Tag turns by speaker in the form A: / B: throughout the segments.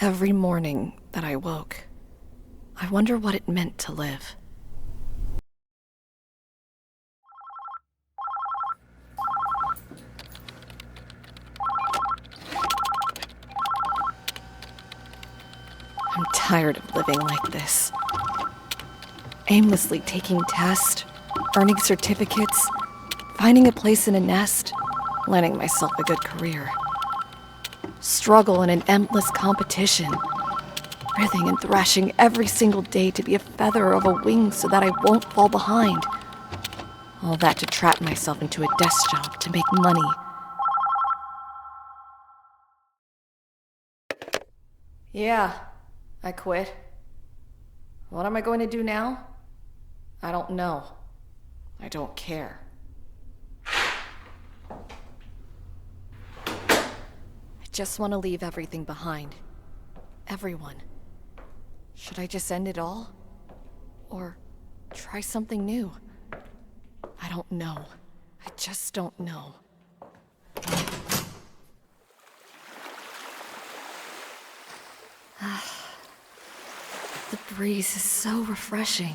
A: Every morning that I woke, I wonder what it meant to live. I'm tired of living like this. Aimlessly taking tests, earning certificates, finding a place in a nest, landing myself a good career. Struggle in an endless competition, writhing and thrashing every single day to be a feather of a wing so that I won't fall behind. All that to trap myself into a desk job to make money. Yeah, I quit. What am I going to do now? I don't know. I don't care. I just want to leave everything behind. Everyone. Should I just end it all? Or try something new? I don't know. I just don't know. The breeze is so refreshing.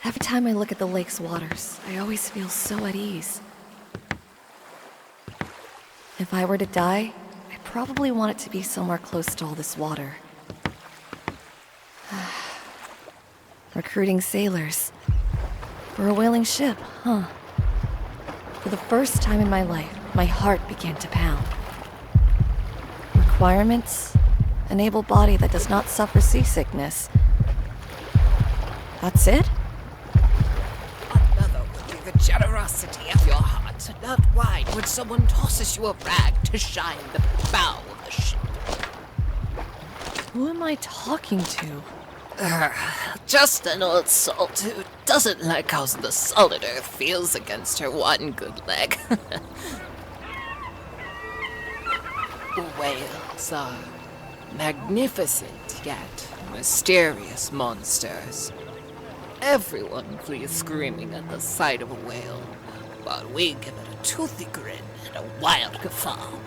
A: Every time I look at the lake's waters, I always feel so at ease. If I were to die, I probably want it to be somewhere close to all this water. Recruiting sailors. For a whaling ship, huh? For the first time in my life, my heart began to pound. Requirements? An able body that does not suffer seasickness. That's it?
B: Another would be the generosity of your heart. Not why when someone tosses you a rag to shine the bow of the ship.
A: Who am I talking to?
B: Just an old salt who doesn't like how the solid earth feels against her one good leg. Whales are magnificent yet mysterious monsters. Everyone flees screaming at the sight of a whale, but we give it a toothy grin and a wild guffaw.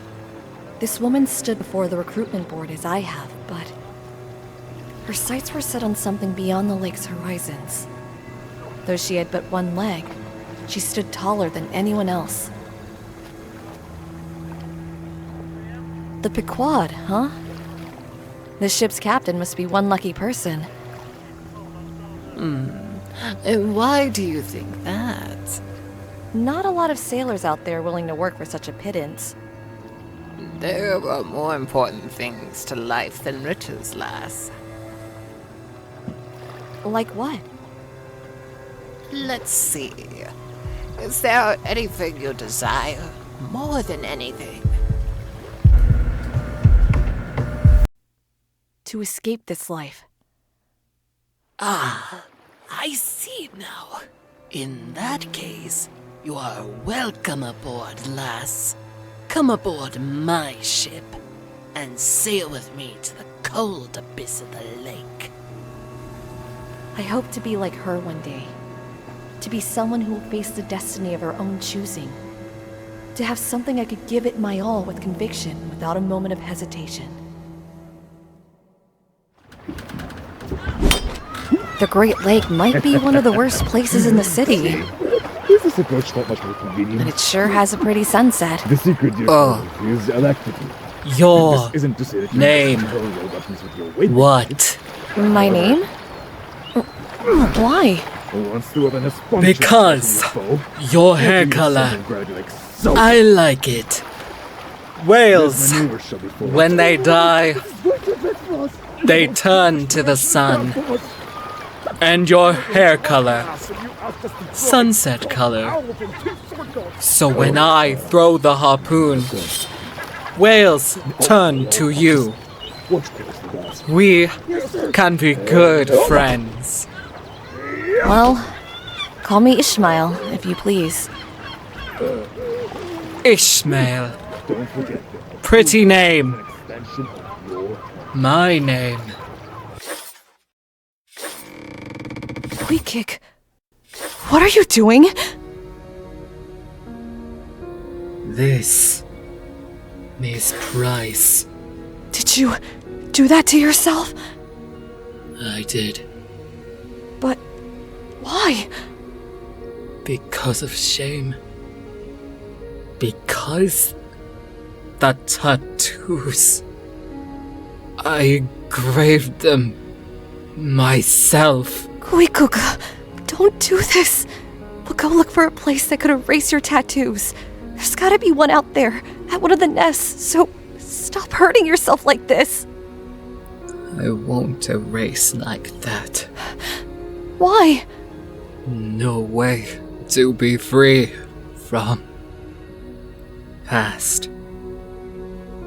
A: This woman stood before the recruitment board as I have, but her sights were set on something beyond the lake's horizons. Though she had but one leg, she stood taller than anyone else. The Pequod, huh? The ship's captain must be one lucky person.
B: And why do you think that?
A: Not a lot of sailors out there willing to work for such a pittance.
B: There are more important things to life than riches, lass.
A: Like what?
B: Let's see. Is there anything you desire more than anything?
A: To escape this life.
B: Ah, I see now. In that case, you are welcome aboard, lass. Come aboard my ship and sail with me to the cold abyss of the lake.
A: I hope to be like her one day. To be someone who will face the destiny of her own choosing. To have something I could give it my all with conviction without a moment of hesitation. The Great Lake might be one of the worst places in the city.
C: This is approach not much more convenient.
A: But it sure has a pretty sunset.
C: The secret is electricity.
D: Your
C: This isn't to say that you
D: name.
C: can control your weapons with your weight.
D: What?
A: My name? Why?
C: Once the weapon has punctured
D: Because
C: your foe,
D: your hair
C: you
D: color.
C: summon gradually like so.
D: I like it. Whales,
C: This maneuver shall be followed.
D: when they die,
C: Wait a bit, boss.
D: they turn to the sun. And your hair color, sunset color. So when I throw the harpoon, whales turn to you. We can be good friends.
A: Well, call me Ishmael, if you please.
D: Ishmael.
C: Don't forget,
D: Pretty name.
C: extension of your
D: My name.
A: Queequeg, what are you doing?
D: This is Price.
A: Did Did you do that to yourself?
D: I did.
A: But why?
D: Because of shame. Because the tattoos. I engraved them myself.
A: Queequeg, don't do this. We'll go look for a place that could erase your tattoos. There's gotta be one out there, at one of the nests, so stop hurting yourself like this.
D: I won't erase like that.
A: Why?
D: No way to be free from past.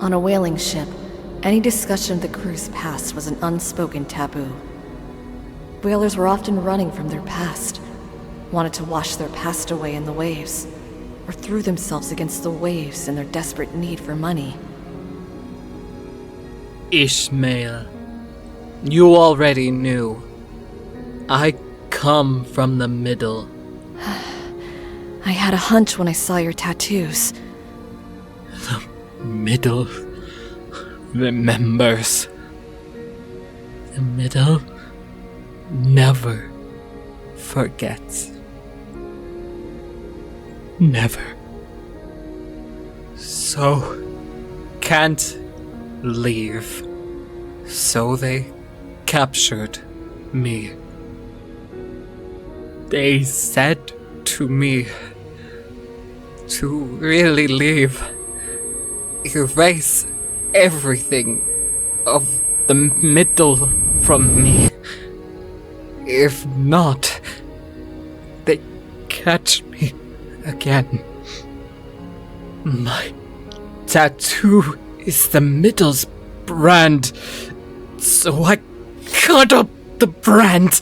A: On a whaling ship, any discussion of the crew's past was an unspoken taboo. Whalers were often running from their past, wanted to wash their past away in the waves, or threw themselves against the waves in their desperate need for money.
D: Ishmael, you already knew. I come from the middle.
A: I had a hunch when I saw your tattoos.
D: The middle remembers. The middle never forgets. Never. So can't leave. So they captured me. They said to me to really leave. Erase everything of the middle from me. If not, they catch me again. My tattoo is the middle's brand, so I cut up the brand.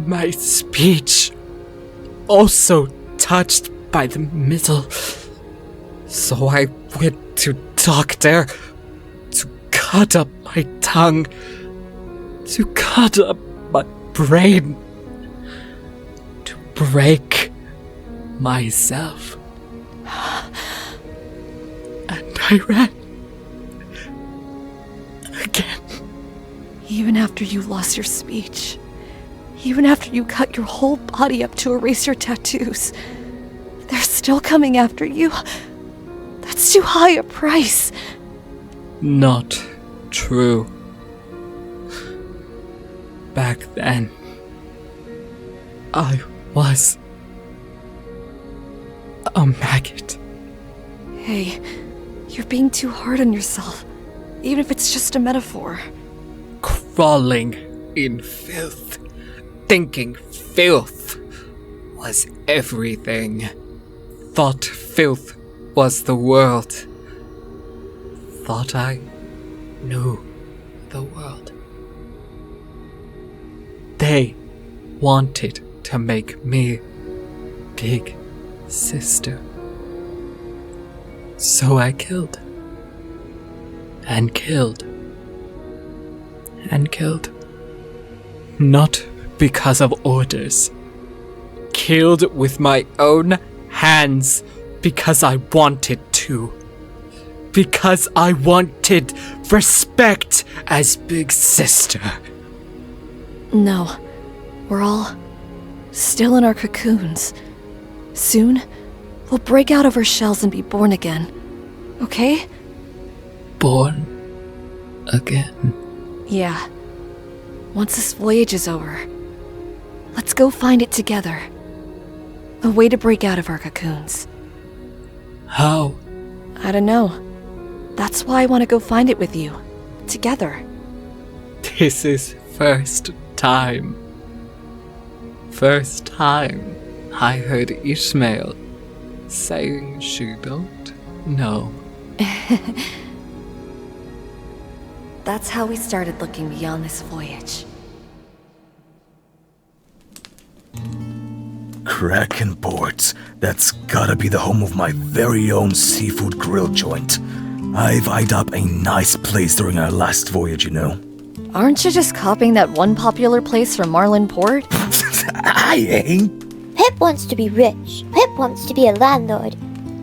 D: My speech also touched by the middle, so I went to doctor to cut up my tongue, to cut up my brain, to break myself. And I ran again.
A: Even after you lost your speech, even after you cut your whole body up to erase your tattoos, they're still coming after you. That's too high a price.
D: Not true. Back then, I was a maggot.
A: Hey, you're being too hard on yourself, even if it's just a metaphor.
D: Crawling in filth, thinking filth was everything. Thought filth was the world. Thought I knew the world. They wanted to make me big sister. So I killed. And killed. And killed. Not because of orders. Killed with my own hands because I wanted to. Because I wanted respect as big sister.
A: No, we're all still in our cocoons. Soon, we'll break out of our shells and be born again. Okay?
D: Born again.
A: Yeah. Once this voyage is over, let's go find it together. A way to break out of our cocoons.
D: How?
A: I don't know. That's why I want to go find it with you. Together.
D: This is first time. First time I heard Ishmael saying she don't know.
A: That's how we started looking beyond this voyage.
C: Kraken Ports. That's gotta be the home of my very own seafood grill joint. I've eyed up a nice place during our last voyage, you know.
A: Aren't you just copying that one popular place from Marlin Port?
C: I ain't.
E: Pip wants to be rich. Pip wants to be a landlord.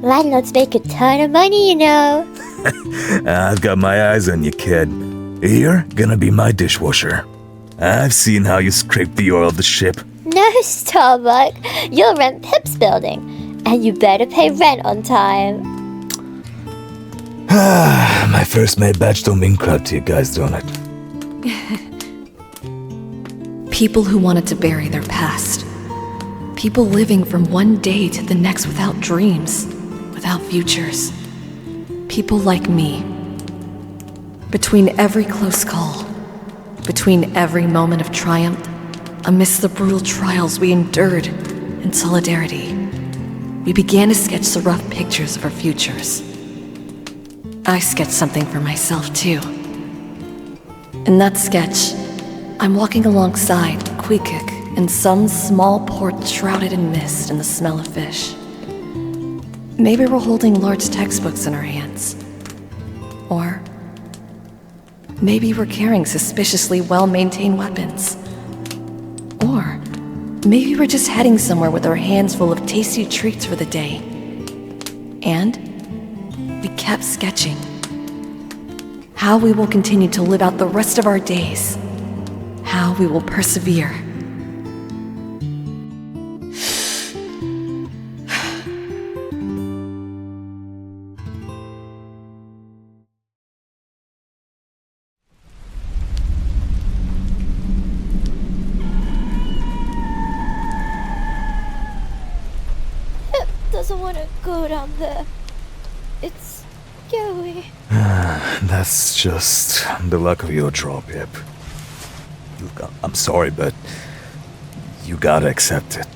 E: Landlords make a ton of money, you know.
C: I've got my eyes on you, kid. You're gonna be my dishwasher. I've seen how you scrape the oil of the ship.
E: No, Starbuck. You'll rent Pip's building, and you better pay rent on time.
C: My first made batch don't mean crap to you guys, don't it?
A: People who wanted to bury their past. People living from one day to the next without dreams, without futures. People like me. Between every close call, between every moment of triumph, amidst the brutal trials we endured in solidarity, we began to sketch the rough pictures of our futures. I sketched something for myself, too. In that sketch, I'm walking alongside Queequeg in some small port shrouded in mist and the smell of fish. Maybe we're holding large textbooks in our hands. Or maybe we're carrying suspiciously well-maintained weapons. Or maybe we're just heading somewhere with our hands full of tasty treats for the day. And we kept sketching. How we will continue to live out the rest of our days. How we will persevere.
E: Pip doesn't want to go down there. It's scary.
C: That's just the luck of your draw, Pip. Look, I'm sorry, but you gotta accept it.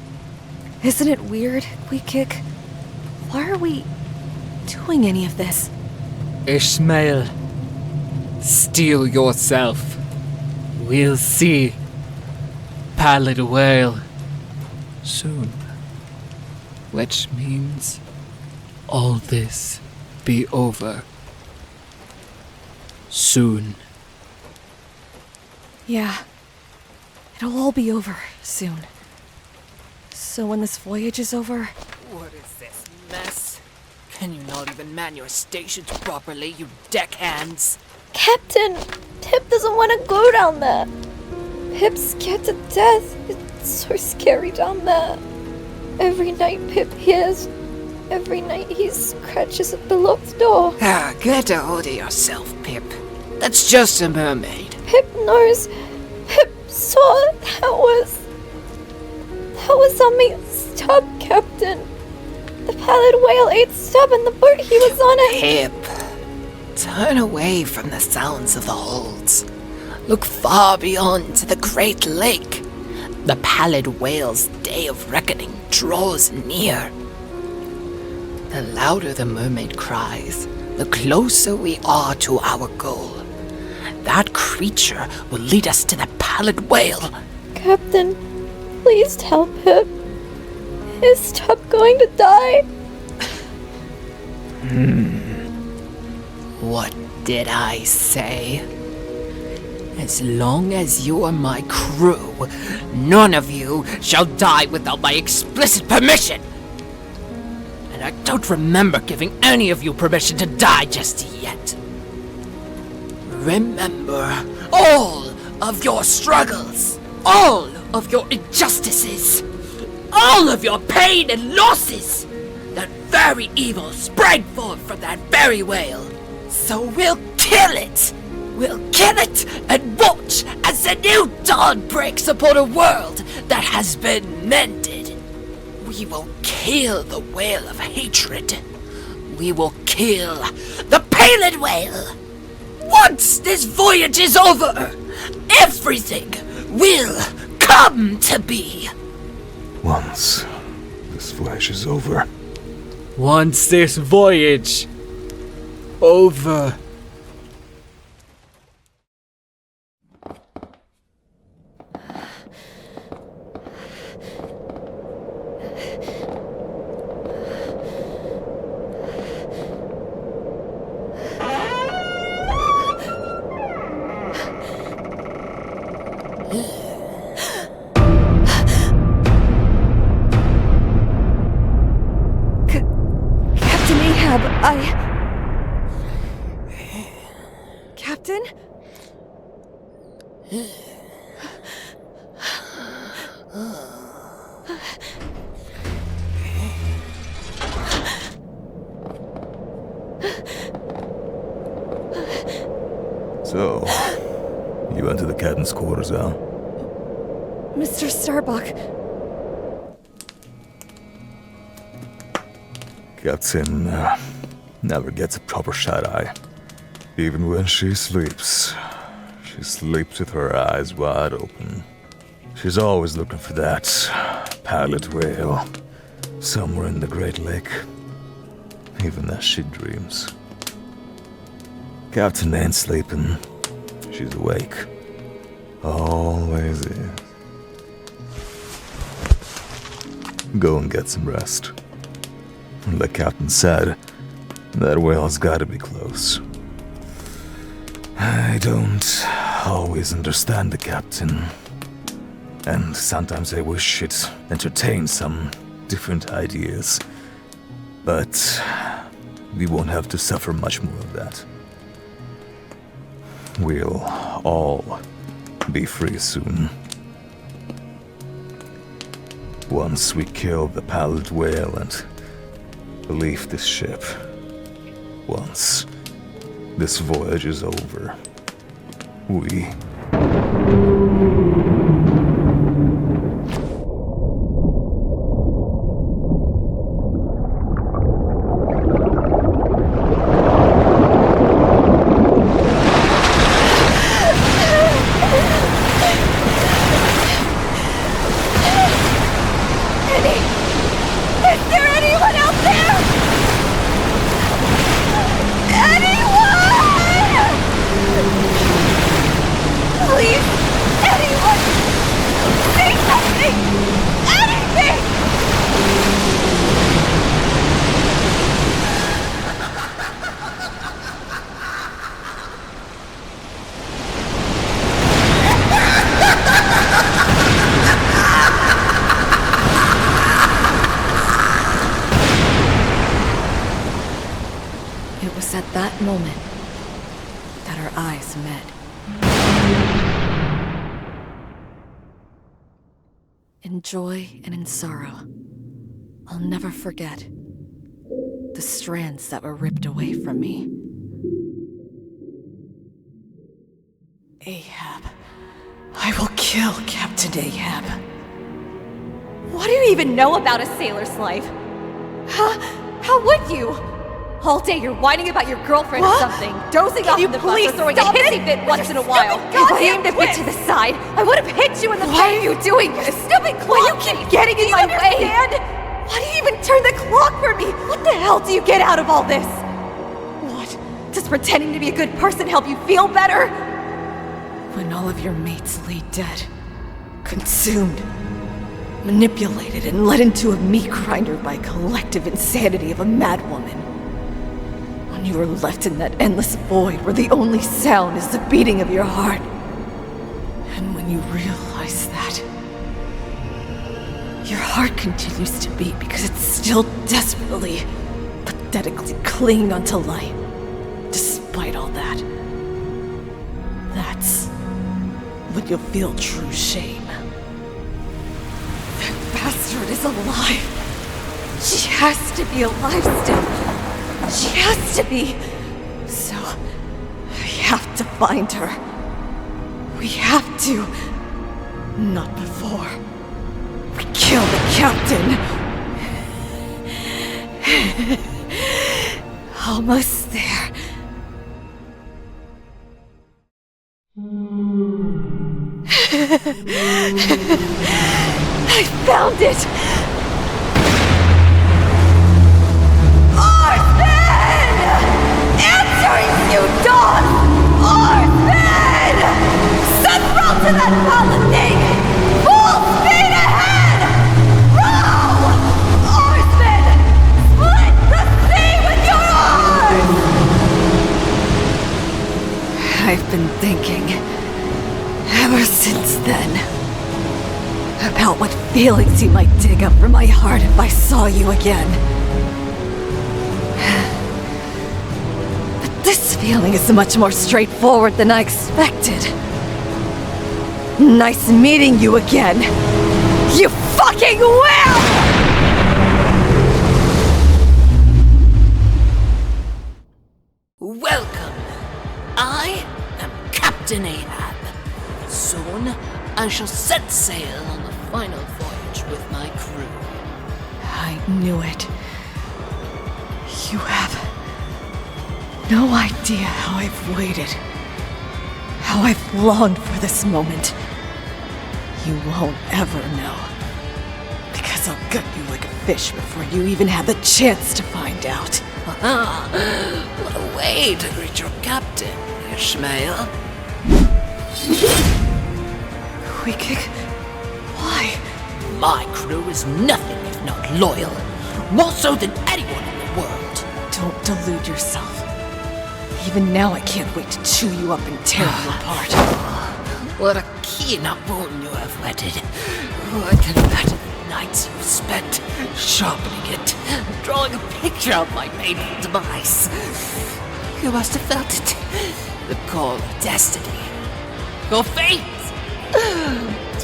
A: Isn't it weird, Queequeg? Why are we doing any of this?
D: Ishmael, steel yourself. We'll see. Pallid whale. Soon. Which means all this be over. Soon.
A: Yeah. It'll all be over soon. So when this voyage is over,
B: What is this mess? Can you not even man your stations properly, you deckhands?
E: Captain, Pip doesn't want to go down there. Pip's scared to death. It's so scary down there. Every night Pip hears. Every night he scratches at the locked door.
B: Ah, get a hold of yourself, Pip. That's just a mermaid.
E: Pip knows. Pip saw that was our mate's tub, Captain. The pallid whale ate Stub and the boat he was on it.
B: Pip, turn away from the sounds of the holds. Look far beyond to the Great Lake. The pallid whale's day of reckoning draws near. The louder the mermaid cries, the closer we are to our goal. That creature will lead us to the pallid whale.
E: Captain, please tell Pip. Is Stub going to die?
B: What did I say? As long as you are my crew, none of you shall die without my explicit permission. And I don't remember giving any of you permission to die just yet. Remember all of your struggles, all of your injustices, all of your pain and losses. That very evil sprang forth from that very whale. So we'll kill it! We'll kill it and watch as the new dawn breaks upon a world that has been mended. We will kill the whale of hatred. We will kill the pallid whale. Once this voyage is over, everything will come to be.
C: Once this voyage is over.
D: Once this voyage over.
A: Captain Ahab,
C: So, you went to the captain's quarters, huh?
A: Mr. Starbuck,
C: Captain never gets a proper shut-eye. Even when she sleeps with her eyes wide open. She's always looking for that pilot whale somewhere in the Great Lake, even as she dreams. Captain ain't sleeping. She's awake. Always is. Go and get some rest. Like Captain said, that whale's gotta be close. I don't always understand the Captain. And sometimes I wish it entertained some different ideas. But we won't have to suffer much more of that. We'll all be free soon. Once we kill the pilot whale and leave this ship. Once this voyage is over, we...
A: it was at that moment that our eyes met. In joy and in sorrow, I'll never forget the strands that were ripped away from me. Ahab. I will kill Captain Ahab.
F: What do you even know about a sailor's life? Huh? How would you? All day you're whining about your girlfriend or something, dozing off in the bus or throwing a hissy fit once in a while. If I aimed a bit to the side, I would have hit you in the face. Why are you doing this? Stupid clock! Why you keep getting in my way? Why do you even turn the clock for me? What the hell do you get out of all this? What? Does pretending to be a good person help you feel better?
A: When all of your mates lay dead, consumed, manipulated, and led into a meat grinder by collective insanity of a madwoman. When you were left in that endless void where the only sound is the beating of your heart. And when you realize that, your heart continues to beat because it's still desperately, pathetically clinging onto life, despite all that. That's when you'll feel true shame. That bastard is alive. She has to be alive still. She has to be. So, I have to find her. We have to. Not before we kill the captain. Almost there. I found it! Orphan! Answering you, dog! Orphan! Central to that holiday! Full speed ahead! Row! Orphan! Split the sea with your arms! I've been thinking, ever since then, about what feelings you might dig up from my heart if I saw you again. But this feeling is much more straightforward than I expected. Nice meeting you again, you fucking whale!
B: Welcome. I am Captain Ahab. Soon, I shall set sail on the final voyage with my crew.
A: I knew it. You have no idea how I've waited. How I've longed for this moment. You won't ever know. Because I'll gut you like a fish before you even have the chance to find out.
B: What a way to greet your captain, Ishmael.
A: Queequeg? Why?
B: My crew is nothing if not loyal. More so than anyone in the world.
A: Don't delude yourself. Even now I can't wait to chew you up and tear you apart.
B: What a keen wound you have whetted. I can imagine the nights you've spent sharpening it, drawing a picture of my painful demise. You must have felt it. The call of destiny. Your fate!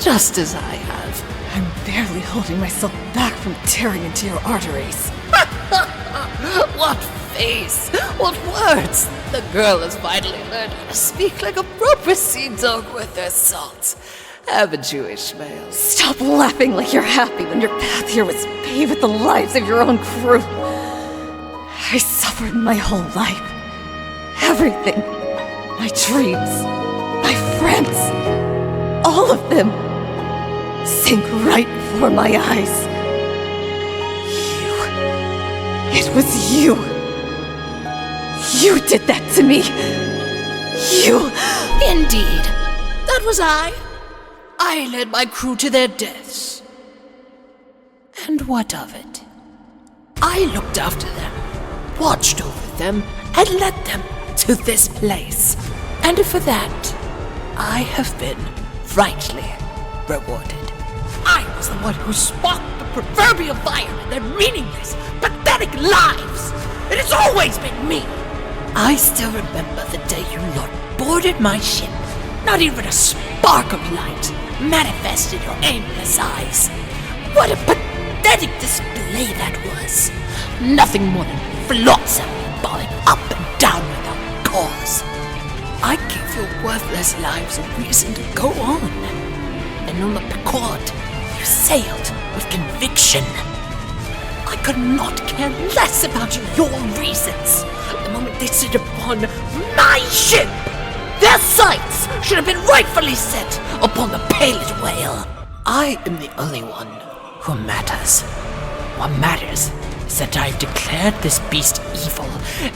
B: Just as I have.
A: I'm barely holding myself back from tearing into your arteries.
B: What face! What words! The girl has finally learned how to speak like a proper sea dog with her salt. Haven't you, Ishmael?
A: Stop laughing like you're happy when your path here was paved with the lives of your own crew. I suffered my whole life. Everything. My dreams. My friends. All of them. Sank right before my eyes. It was you. You did that to me. You.
B: Indeed. That was I. I led my crew to their deaths. And what of it? I looked after them, watched over them, and led them to this place. And for that, I have been rightly rewarded. I was the one who sparked the proverbial fire in their meaningless, pathetic lives. It has always been me. I still remember the day you lot boarded my ship. Not even a spark of light manifested in your aimless eyes. What a pathetic display that was. Nothing more than flotsam bobbing up and down without cause. I gave your worthless lives a reason to go on. And on the Pequod, you sailed with conviction. I could not care less about your reasons. The moment they stood upon my ship, their sights should have been rightfully set upon the painted whale. I am the only one who matters. What matters is that I've declared this beast evil,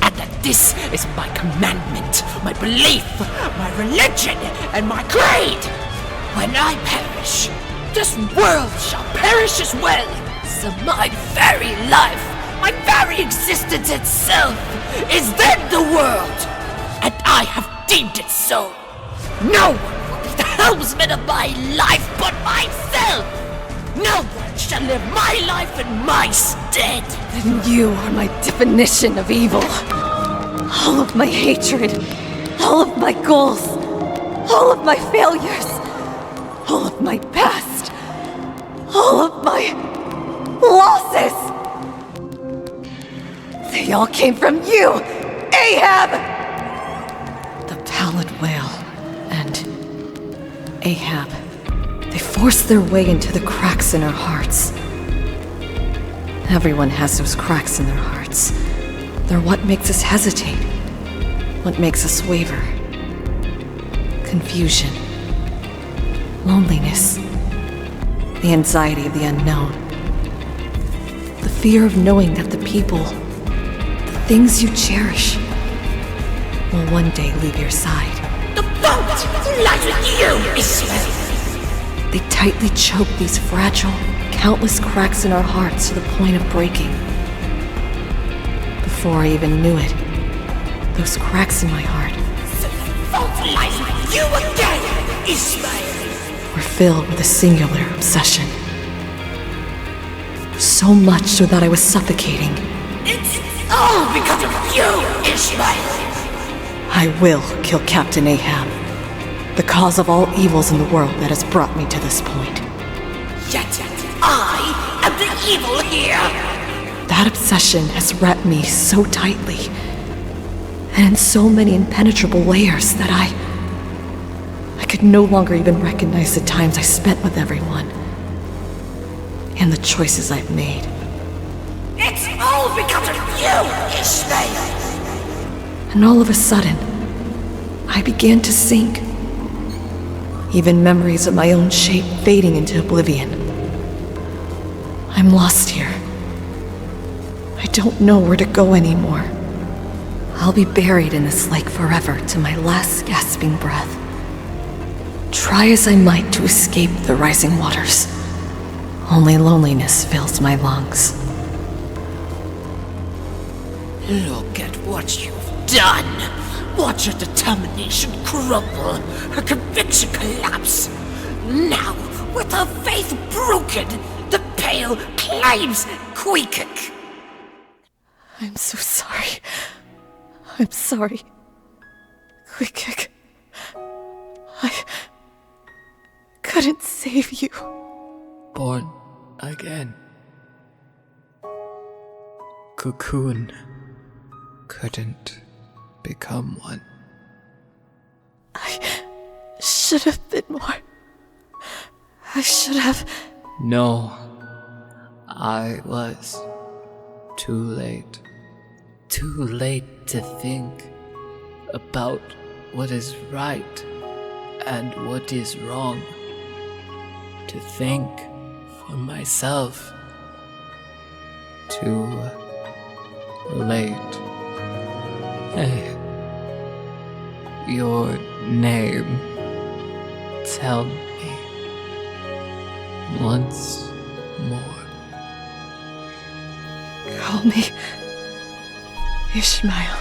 B: and that this is my commandment, my belief, my religion, and my creed. When I perish, this world shall perish as well. So my very life, my very existence itself, is then the world, and I have deemed it so. No one will be the helmsman of my life but myself. No one shall live my life in my stead.
A: Then you are my definition of evil. All of my hatred, all of my goals, all of my failures, all of my past, all of my losses. They all came from you, Ahab! The pallid whale and Ahab, they forced their way into the cracks in our hearts. Everyone has those cracks in their hearts. They're what makes us hesitate, what makes us waver. Confusion, loneliness, the anxiety of the unknown, the fear of knowing that the people, the things you cherish, will one day leave your side.
B: The fault lies with you, Ishmael.
A: They tightly choke these fragile, countless cracks in our hearts to the point of breaking. Before I even knew it, those cracks in my heart
B: The fault lies with you again, Ishmael.
A: were filled with a singular obsession. So much so that I was suffocating.
B: It's all because of you, Ishmael.
A: I will kill Captain Ahab, the cause of all evils in the world that has brought me to this point.
B: Yet I am the evil here.
A: That obsession has wrapped me so tightly, and in so many impenetrable layers that could no longer even recognize the times I spent with everyone. And the choices I've made.
G: It's all because of you, Ishmael!
A: And all of a sudden, I began to sink. Even memories of my own shape fading into oblivion. I'm lost here. I don't know where to go anymore. I'll be buried in this lake forever to my last gasping breath. Try as I might to escape the rising waters. Only loneliness fills my lungs.
G: Look at what you've done! Watch her determination crumble, her conviction collapse. Now, with her faith broken, the Pale claims Queequeg.
A: I'm so sorry. I'm sorry. Queequeg. I couldn't save you.
D: Born again. Cocoon couldn't become one.
A: I should have been more. I should have.
D: No, I was too late. Too late to think about what is right and what is wrong. To think for myself. Too late. Hey, your name. Tell me once more.
A: Call me Ishmael.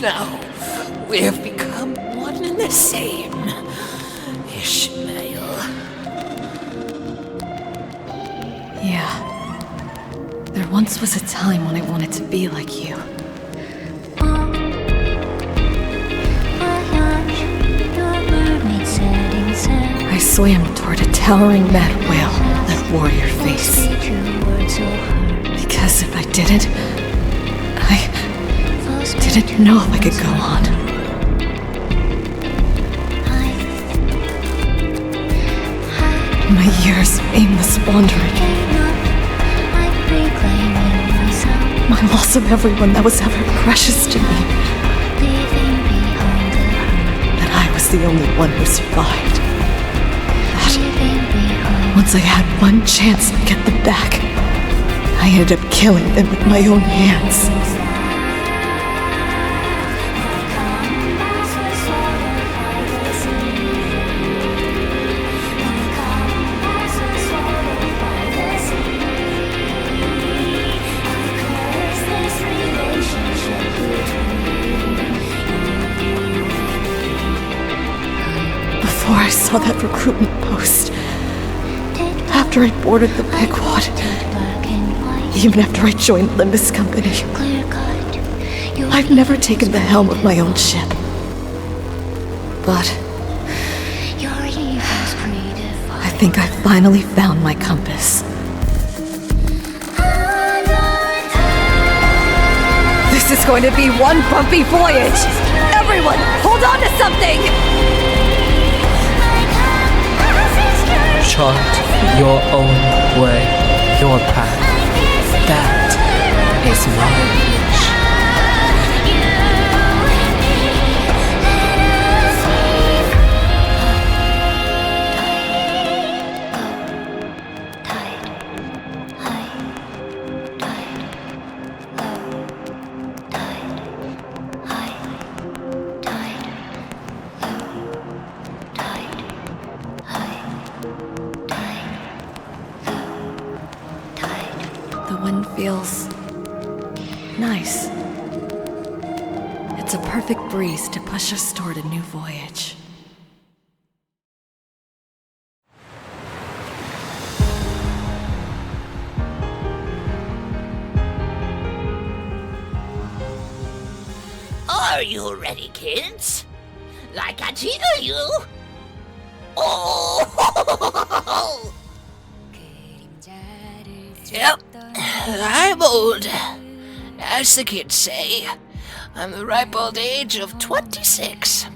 G: Now, we have become one and the same. Ishmael.
A: Yeah. There once was a time when I wanted to be like you. I swam toward a towering mad whale that wore your face. Because if I didn't know if I could go on. My years of aimless wandering. My loss of everyone that was ever precious to me. That I was the only one who survived. That once I had one chance to get them back, I ended up killing them with my own hands. Before I saw that recruitment post, after I boarded the Pequod, even after I joined Limbus Company, I've never taken the helm of my own ship. But I think I finally found my compass.
F: This is going to be one bumpy voyage! Everyone, hold on to something!
D: Chart your own way, your path. That is my wish.
A: The wind feels nice. It's a perfect breeze to push us toward a new voyage.
G: Are you ready, kids? Like I tell you. Oh!
B: Yep, I'm old. As the kids say, I'm the ripe old age of 26.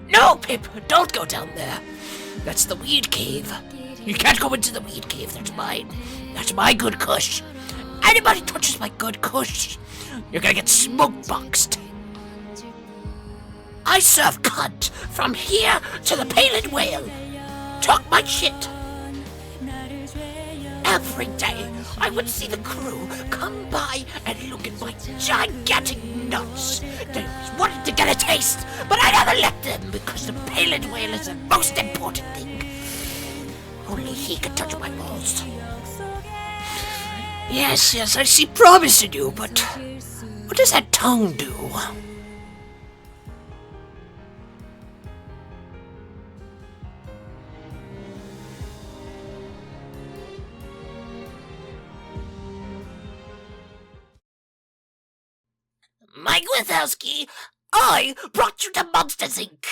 B: No, Pip, don't go down there. That's the weed cave. You can't go into the weed cave, that's mine. That's my good kush. Anybody touches my good kush, you're gonna get smoke boxed. I serve cunt from here to the Palin Whale. Talk my shit. Every day, I would see the crew come by and look at my gigantic nuts. They always wanted to get a taste, but I never let them because the Palin Whale is the most important thing. Only he can touch my balls. Yes, I see promise in you, but what does that tongue do? Mike Wazowski, I brought you to Monsters, Inc.